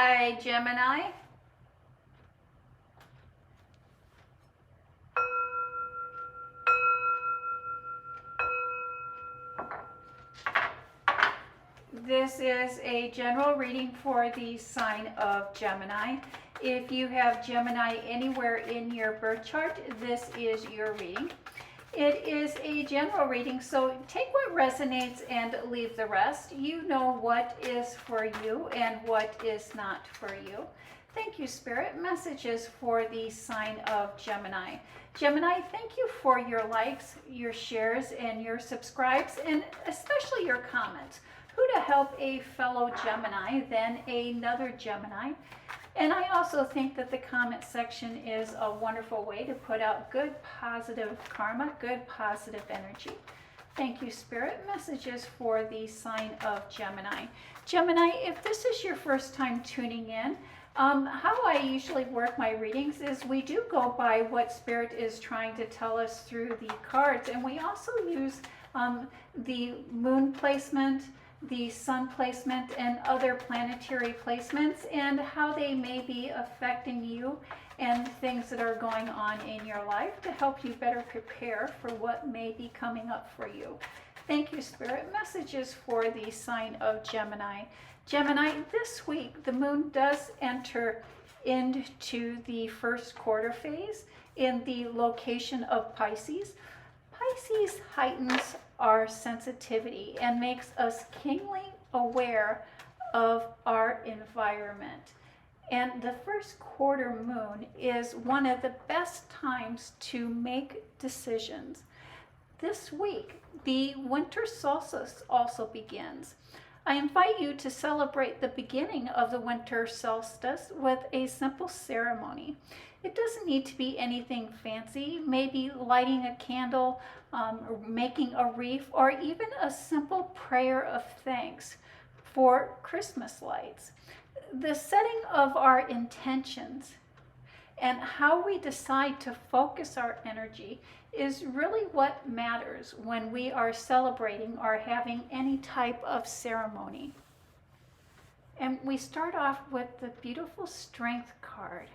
Hi, Gemini. This is a general reading for the sign of Gemini. If you have Gemini anywhere in your birth chart, this is your reading. It is a general reading, so take what resonates and leave the rest. You know what is for you and what is not for you. Thank you, Spirit. Messages for the sign of Gemini. Gemini, thank you for your likes, your shares, and your subscribes, and especially your comments. Who to help a fellow Gemini than another Gemini? And I also think that the comment section is a wonderful way to put out good positive karma, good positive energy. Thank you, Spirit. Messages for the sign of Gemini. Gemini, if this is your first time tuning in, how I usually work my readings is we do go by what Spirit is trying to tell us through the cards, and we also use the moon placement, the sun placement, and other planetary placements, and how they may be affecting you and things that are going on in your life to help you better prepare for what may be coming up for you. Thank you, Spirit. Messages for the sign of Gemini. Gemini, this week the moon does enter into the first quarter phase in the location of Pisces. Pisces heightens our sensitivity and makes us keenly aware of our environment. And the first quarter moon is one of the best times to make decisions. This week, the winter solstice also begins. I invite you to celebrate the beginning of the winter solstice with a simple ceremony. It doesn't need to be anything fancy, maybe lighting a candle, making a wreath, or even a simple prayer of thanks for Christmas lights. The setting of our intentions and how we decide to focus our energy is really what matters when we are celebrating or having any type of ceremony. And we start off with the beautiful Strength card.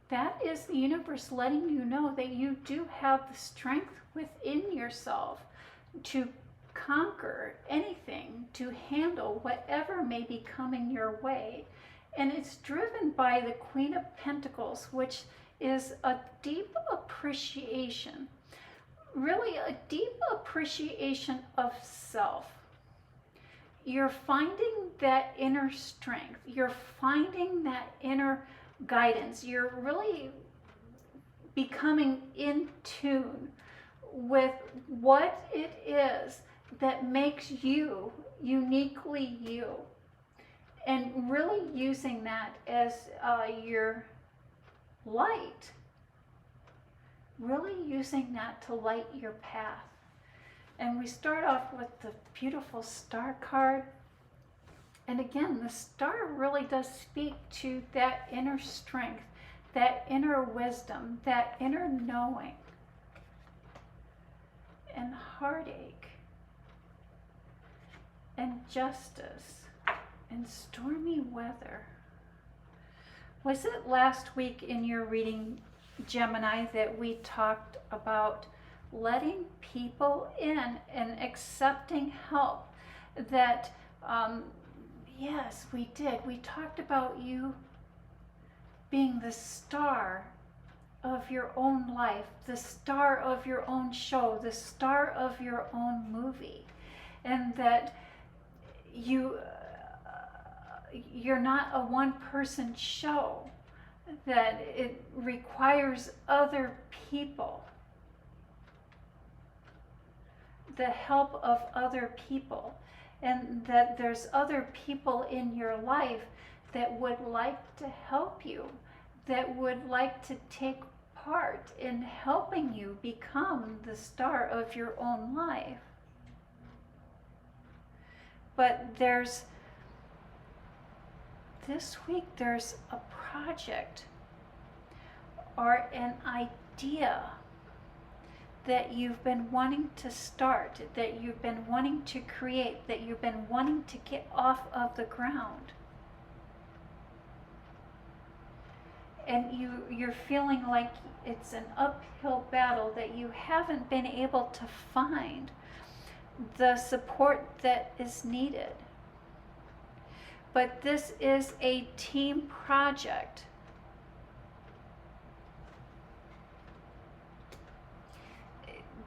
That is the universe letting you know that you do have the strength within yourself to conquer anything, to handle whatever may be coming your way. And it's driven by the Queen of Pentacles, which is a deep appreciation, really a deep appreciation of self. You're finding that inner strength. You're finding that inner guidance. You're really becoming in tune with what it is that makes you uniquely you, and really using that as your light, really using that to light your path. And we start off with the beautiful Star card. And again, the star really does speak to that inner strength, that inner wisdom, that inner knowing, and heartache, and justice, and stormy weather. Was it last week in your reading, Gemini, that we talked about letting people in and accepting help? That yes, we did. We talked about you being the star of your own life, the star of your own show, the star of your own movie, and that you're not a one-person show, that it requires other people, the help of other people, and that there's other people in your life that would like to help you, that would like to take part in helping you become the star of your own life. But this week there's a project or an idea that you've been wanting to start, that you've been wanting to create, that you've been wanting to get off of the ground. and you're feeling like it's an uphill battle, that you haven't been able to find the support that is needed. But this is a team project.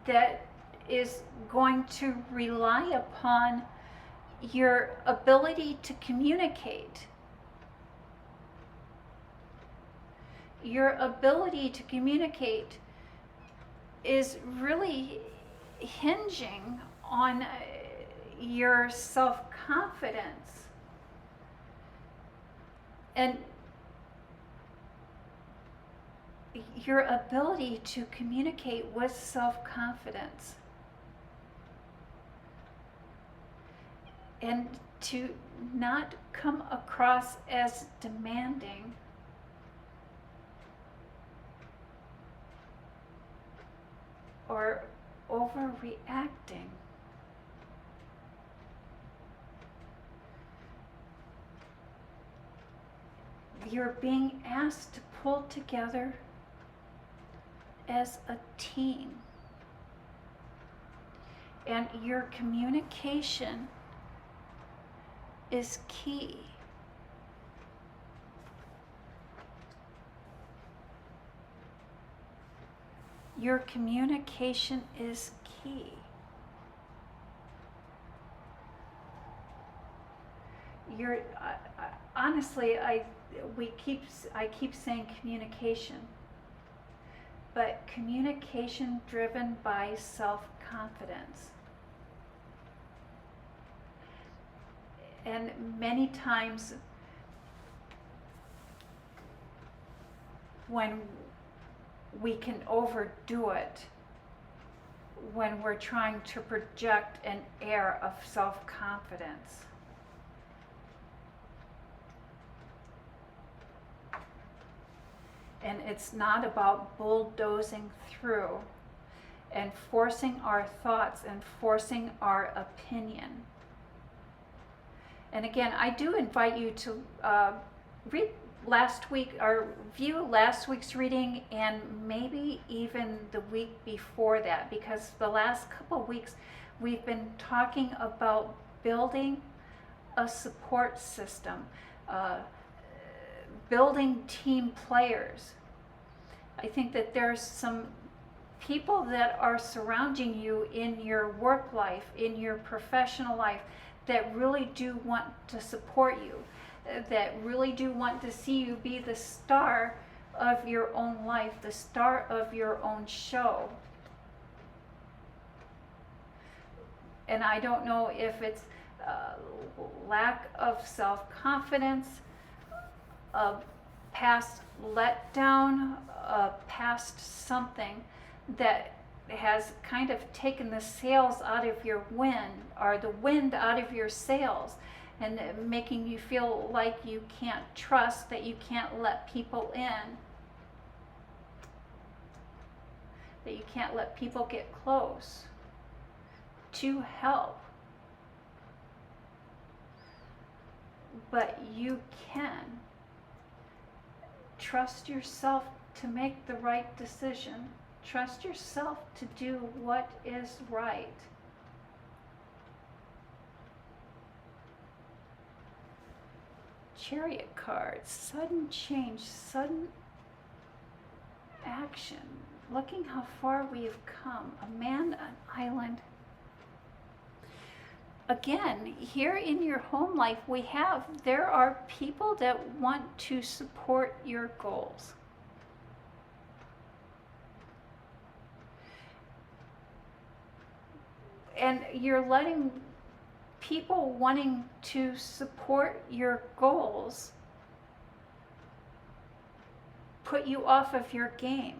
That is going to rely upon your ability to communicate. Your ability to communicate is really hinging on your self-confidence. And your ability to communicate with self-confidence. And to not come across as demanding. Or overreacting. You're being asked to pull together as a team. And your communication is key. Your communication is key. Honestly, I keep saying communication, but communication driven by self-confidence. And many times when we can overdo it, when we're trying to project an air of self-confidence. And it's not about bulldozing through and forcing our thoughts and forcing our opinion. And again, I do invite you to read last week, or view last week's reading, and maybe even the week before that, because the last couple of weeks we've been talking about building a support system, building team players. I think that there's some people that are surrounding you in your work life, in your professional life, that really do want to support you, that really do want to see you be the star of your own life, the star of your own show. And I don't know if it's lack of self-confidence, a past letdown, a past something that has kind of taken the sails out of your wind, or the wind out of your sails, and making you feel like you can't trust, that you can't let people in, that you can't let people get close to help. But you can trust yourself to make the right decision. Trust yourself to do what is right. Chariot card, sudden change, sudden action. Looking how far we have come. A man, an island. Again, here in your home life, there are people that want to support your goals. And you're letting people wanting to support your goals put you off of your game.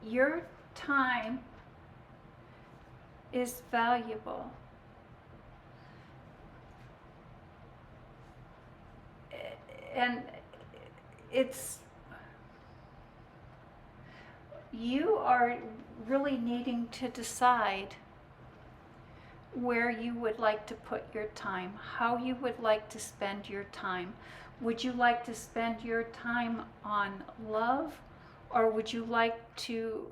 Your time is valuable. And you are really needing to decide where you would like to put your time, how you would like to spend your time. Would you like to spend your time on love, or would you like to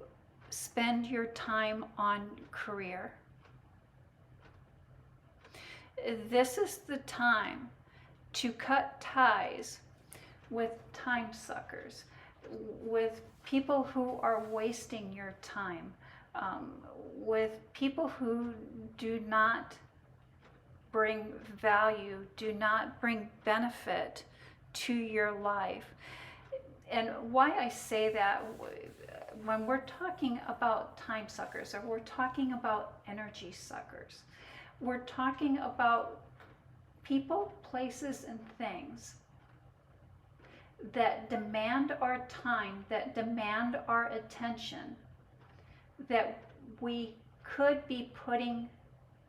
spend your time on career? This is the time to cut ties with time suckers, with people who are wasting your time, with people who do not bring value, do not bring benefit to your life. And why I say that, when we're talking about time suckers, or we're talking about energy suckers, we're talking about people, places, and things that demand our time, that demand our attention, that we could be putting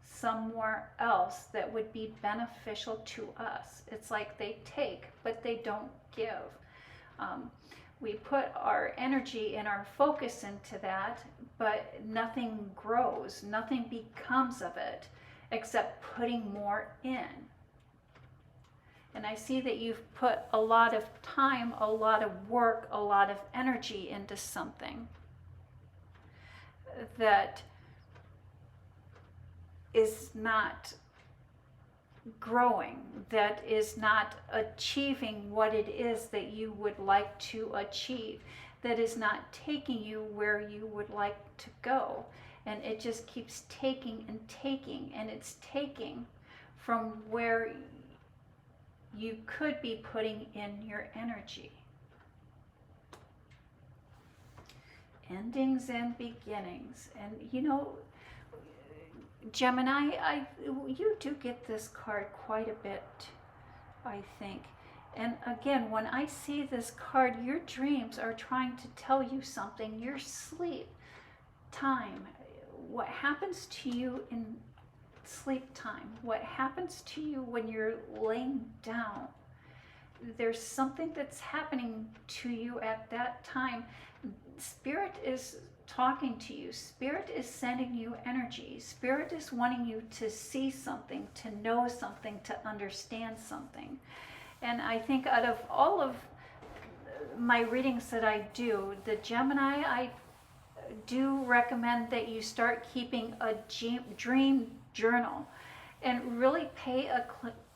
somewhere else that would be beneficial to us. It's like they take, but they don't give. We put our energy and our focus into that, but nothing grows, nothing becomes of it except putting more in. And I see that you've put a lot of time, a lot of work, a lot of energy into something that is not growing, that is not achieving what it is that you would like to achieve, that is not taking you where you would like to go. And it just keeps taking and taking, and it's taking from where you could be putting in your energy. Endings and beginnings. And you know, Gemini, you do get this card quite a bit, I think. And again, when I see this card, your dreams are trying to tell you something. Your sleep time, what happens to you in sleep time, what happens to you when you're laying down. There's something that's happening to you at that time. Spirit is talking to you. Spirit is sending you energy. Spirit is wanting you to see something, to know something, to understand something. And I think out of all of my readings that I do, the Gemini, I do recommend that you start keeping a dream journal and really pay a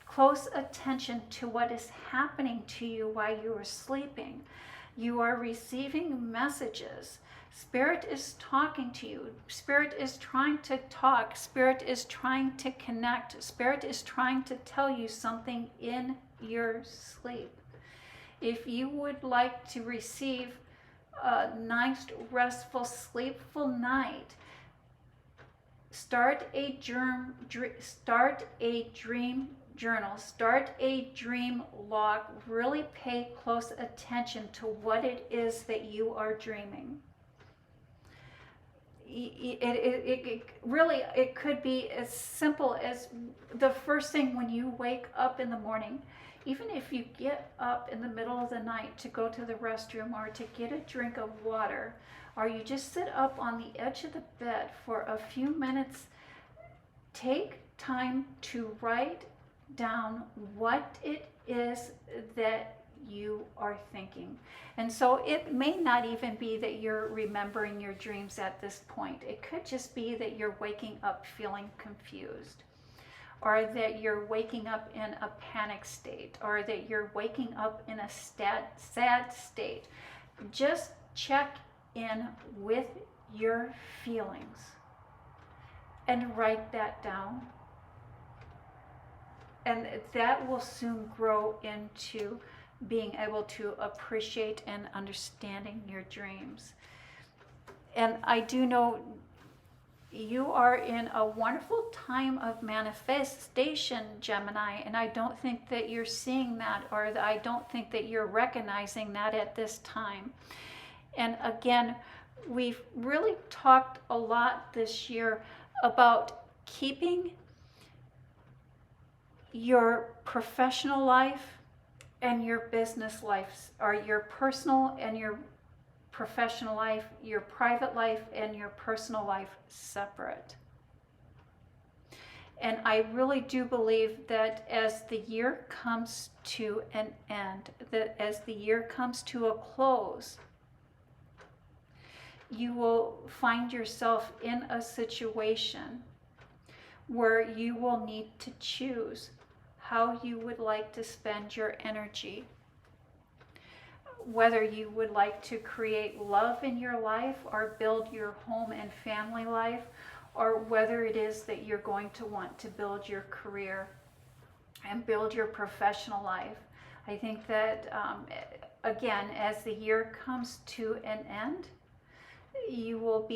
close attention to what is happening to you while you are sleeping. You are receiving messages. Spirit is talking to you. Spirit is trying to talk. Spirit is trying to connect. Spirit is trying to tell you something in your sleep. If you would like to receive a nice, restful, sleepful night, start a dream journal, start a dream log. Really pay close attention to what it is that you are dreaming. It could be as simple as the first thing when you wake up in the morning. Even if you get up in the middle of the night to go to the restroom or to get a drink of water, or you just sit up on the edge of the bed for a few minutes, take time to write down what it is that you are thinking. And so it may not even be that you're remembering your dreams at this point. It could just be that you're waking up feeling confused, or that you're waking up in a panic state, or that you're waking up in a sad state. Just check in with your feelings and write that down. And that will soon grow into being able to appreciate and understanding your dreams. And I do know you are in a wonderful time of manifestation, Gemini, and I don't think that you're seeing that, or that I don't think that you're recognizing that at this time. And again, we've really talked a lot this year about keeping your professional life and your business life, or your personal and your professional life, your private life and your personal life separate. And I really do believe that as the year comes to an end, that as the year comes to a close, you will find yourself in a situation where you will need to choose how you would like to spend your energy. Whether you would like to create love in your life or build your home and family life, or whether it is that you're going to want to build your career and build your professional life. I think that, again, as the year comes to an end, you will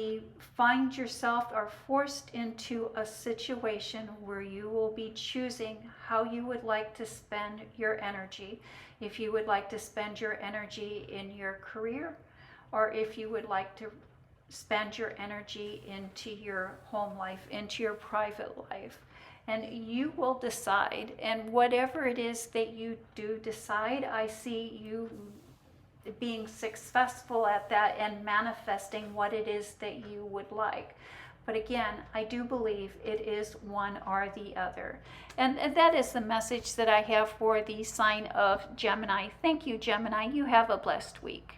find yourself or forced into a situation where you will be choosing how you would like to spend your energy. If you would like to spend your energy in your career, or if you would like to spend your energy into your home life, into your private life. And you will decide. And whatever it is that you do decide, I see you being successful at that and manifesting what it is that you would like. But again, I do believe it is one or the other. And that is the message that I have for the sign of Gemini. Thank you, Gemini. You have a blessed week.